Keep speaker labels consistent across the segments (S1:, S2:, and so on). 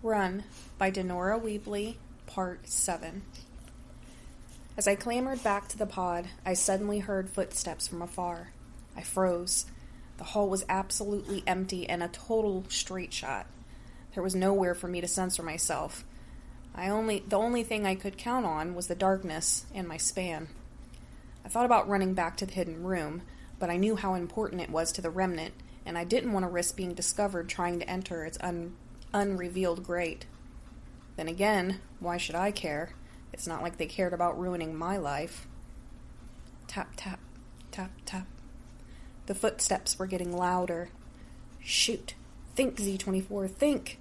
S1: Run by Dawnaura Weebly, Part 7. As I clambered back to the pod, I suddenly heard footsteps from afar. I froze. The hall was absolutely empty and a total straight shot. There was nowhere for me to censor myself. The only thing I could count on was the darkness and my span. I thought about running back to the hidden room, but I knew how important it was to the remnant, and I didn't want to risk being discovered trying to enter its unrevealed grate. Then again, why should I care? It's not like they cared about ruining my life. Tap, tap, tap, tap. The footsteps were getting louder. Shoot. Think, Z-24, think!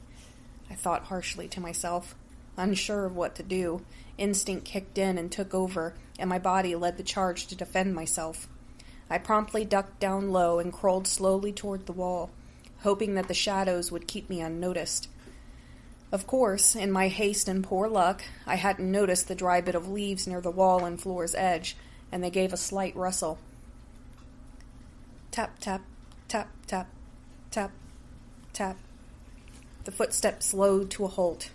S1: I thought harshly to myself. Unsure of what to do, instinct kicked in and took over, and my body led the charge to defend myself. I promptly ducked down low and crawled slowly toward the wall, hoping that the shadows would keep me unnoticed. Of course, in my haste and poor luck, I hadn't noticed the dry bit of leaves near the wall and floor's edge, and they gave a slight rustle. Tap, tap, tap, tap, tap, tap. The footsteps slowed to a halt.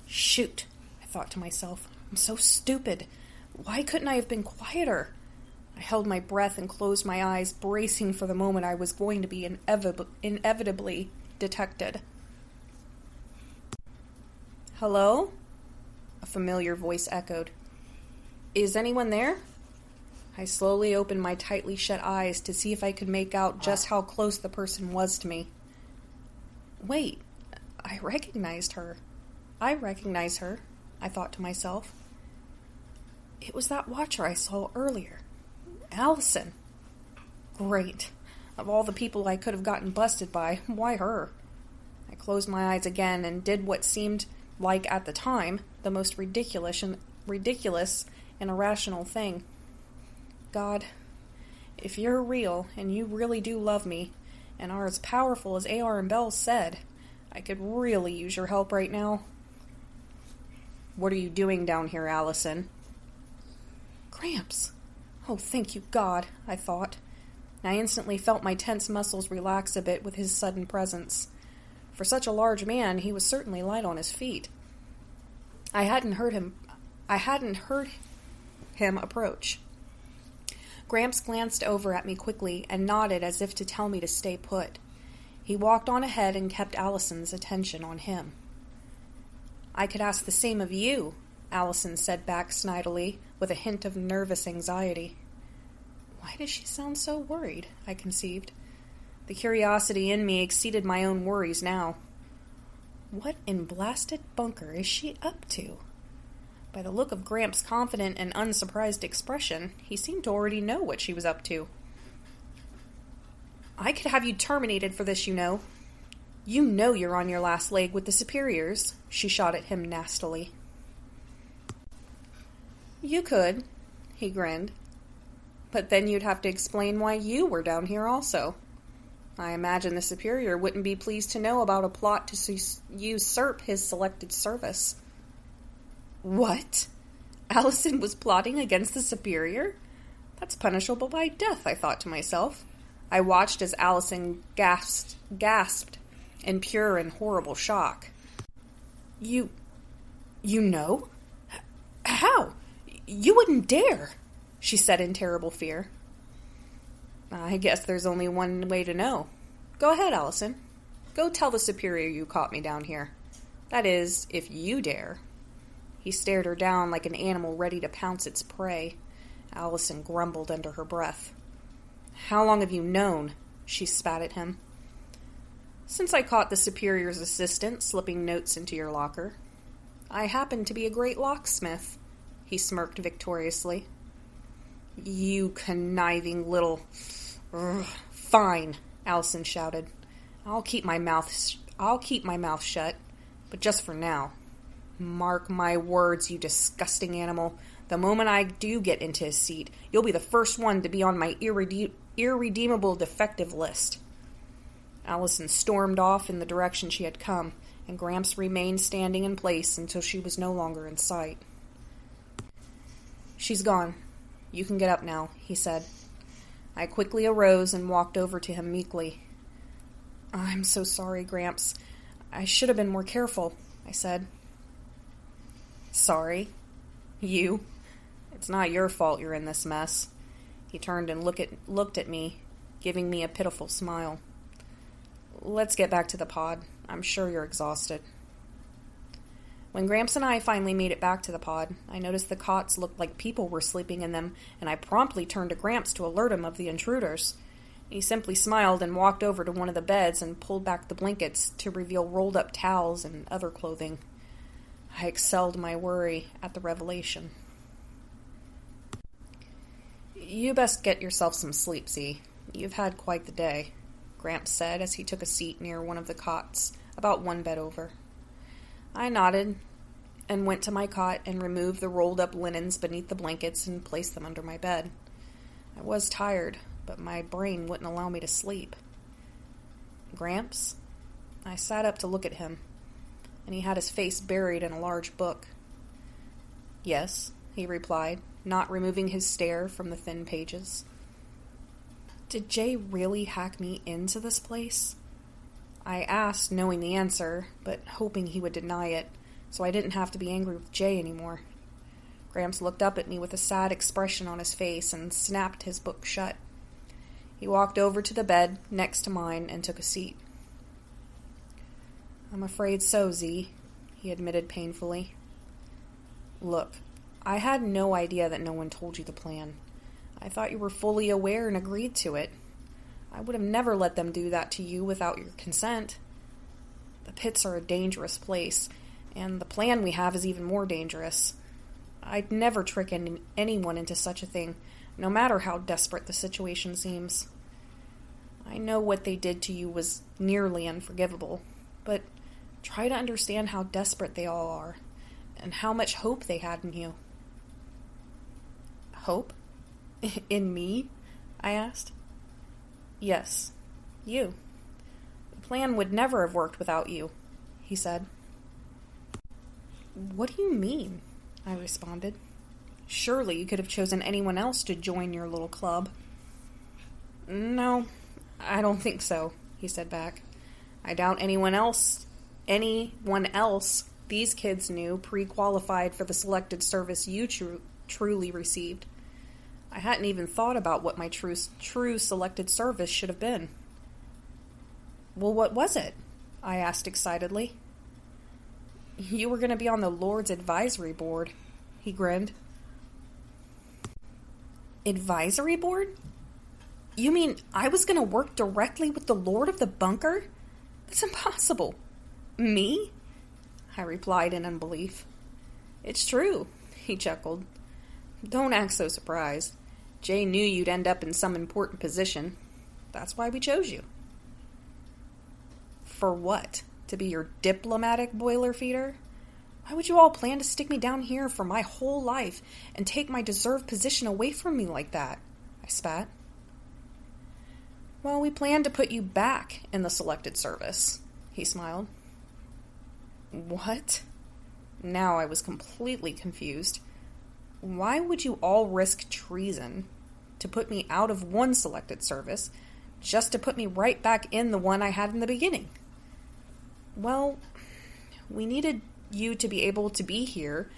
S1: Shoot, I thought to myself. I'm so stupid. Why couldn't I have been quieter? I held my breath and closed my eyes, bracing for the moment I was going to be inevitably detected. Hello? A familiar voice echoed. Is anyone there? I slowly opened my tightly shut eyes to see if I could make out just how close the person was to me. Wait, I recognize her, I thought to myself. It was that watcher I saw earlier. Allison. Great. Of all the people I could have gotten busted by, why her? I closed my eyes again and did what seemed like, at the time, the most ridiculous and irrational thing. God, if you're real and you really do love me and are as powerful as A.R. and Bell said, I could really use your help right now. What are you doing down here, Allison? Gramps. Oh, thank you, God, I thought. I instantly felt my tense muscles relax a bit with his sudden presence. For such a large man, he was certainly light on his feet. I hadn't heard him approach. Gramps glanced over at me quickly and nodded as if to tell me to stay put. He walked on ahead and kept Allison's attention on him. I could ask the same of you, Allison said back snidely, with a hint of nervous anxiety. Why does she sound so worried? I conceived. The curiosity in me exceeded my own worries now. What in blasted bunker is she up to? By the look of Gramps' confident and unsurprised expression, he seemed to already know what she was up to. I could have you terminated for this, you know. You know you're on your last leg with the superiors, she shot at him nastily. You could, he grinned. But then you'd have to explain why you were down here also. I imagine the superior wouldn't be pleased to know about a plot to usurp his selected service. What? Allison was plotting against the superior? That's punishable by death, I thought to myself. I watched as Allison gasped in pure and horrible shock. You know? How? You wouldn't dare, she said in terrible fear. I guess there's only one way to know. Go ahead, Allison. Go tell the superior you caught me down here. That is, if you dare. He stared her down like an animal ready to pounce its prey. Allison grumbled under her breath. How long have you known? She spat at him. Since I caught the superior's assistant slipping notes into your locker. I happen to be a great locksmith, he smirked victoriously. You conniving little... Fine, Allison shouted. I'll keep my mouth shut, but just for now. Mark my words, you disgusting animal. The moment I do get into his seat, you'll be the first one to be on my irredeemable defective list. Allison stormed off in the direction she had come, and Gramps remained standing in place until she was no longer in sight. She's gone. You can get up now, he said. I quickly arose and walked over to him meekly. I'm so sorry, Gramps. I should have been more careful. I said. Sorry. You. It's not your fault you're in this mess. He turned and looked at me, giving me a pitiful smile. Let's get back to the pod. I'm sure you're exhausted. When Gramps and I finally made it back to the pod, I noticed the cots looked like people were sleeping in them, and I promptly turned to Gramps to alert him of the intruders. He simply smiled and walked over to one of the beds and pulled back the blankets to reveal rolled-up towels and other clothing. I excelled my worry at the revelation. You best get yourself some sleep, Z. You've had quite the day, Gramps said as he took a seat near one of the cots, about one bed over. I nodded and went to my cot and removed the rolled-up linens beneath the blankets and placed them under my bed. I was tired, but my brain wouldn't allow me to sleep. Gramps? I sat up to look at him, and he had his face buried in a large book. Yes, he replied, not removing his stare from the thin pages. Did Jay really hack me into this place? I asked, knowing the answer, but hoping he would deny it, so I didn't have to be angry with Jay anymore. Gramps looked up at me with a sad expression on his face and snapped his book shut. He walked over to the bed next to mine and took a seat. I'm afraid so, Z, he admitted painfully. Look, I had no idea that no one told you the plan. I thought you were fully aware and agreed to it. I would have never let them do that to you without your consent. The pits are a dangerous place, and the plan we have is even more dangerous. I'd never trick anyone into such a thing, no matter how desperate the situation seems. I know what they did to you was nearly unforgivable, but try to understand how desperate they all are, and how much hope they had in you. Hope? In me? I asked. Yes, you. The plan would never have worked without you, he said. What do you mean? I responded. Surely you could have chosen anyone else to join your little club. No, I don't think so, he said back. I doubt anyone else these kids knew pre-qualified for the selected service you truly received. I hadn't even thought about what my true selected service should have been. Well, what was it? I asked excitedly. You were going to be on the Lord's advisory board, he grinned. Advisory board? You mean I was going to work directly with the Lord of the bunker? That's impossible. Me? I replied in unbelief. It's true, he chuckled. Don't act so surprised. Jay knew you'd end up in some important position. That's why we chose you. For what? To be your diplomatic boiler feeder? Why would you all plan to stick me down here for my whole life and take my deserved position away from me like that? I spat. Well, we planned to put you back in the selected service, he smiled. What? Now I was completely confused. Why would you all risk treason to put me out of one selected service just to put me right back in the one I had in the beginning? Well, we needed you to be able to be here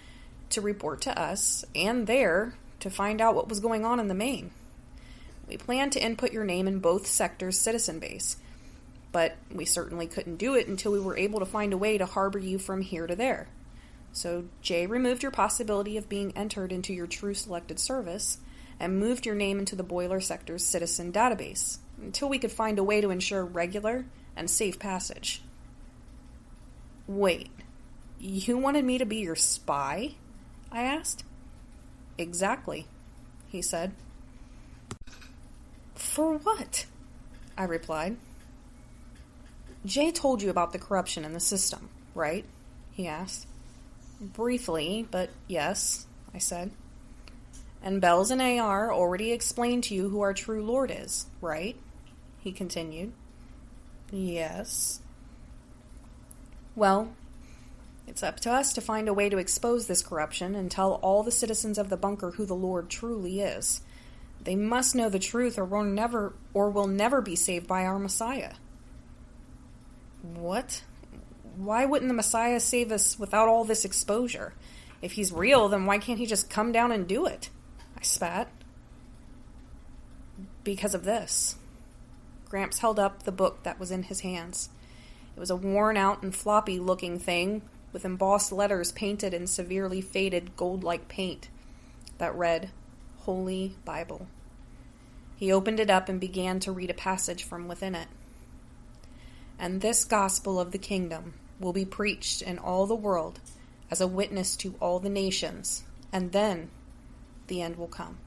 S1: to report to us and there to find out what was going on in the main. We planned to input your name in both sectors' citizen base, but we certainly couldn't do it until we were able to find a way to harbor you from here to there. So Jay removed your possibility of being entered into your true selected service and moved your name into the boiler sector's citizen database until we could find a way to ensure regular and safe passage. Wait, you wanted me to be your spy? I asked. Exactly, he said. For what? I replied. Jay told you about the corruption in the system, right? He asked. Briefly, but yes, I said. And Bells and AR already explained to you who our true lord is, right? He continued. Yes. Well, it's up to us to find a way to expose this corruption and tell all the citizens of the bunker who the Lord truly is. They must know the truth or will never be saved by our Messiah. What? Why wouldn't the Messiah save us without all this exposure? If he's real, then why can't he just come down and do it? I spat. Because of this. Gramps held up the book that was in his hands. It was a worn-out and floppy-looking thing with embossed letters painted in severely faded gold-like paint that read, Holy Bible. He opened it up and began to read a passage from within it. And this gospel of the kingdom will be preached in all the world as a witness to all the nations, and then the end will come.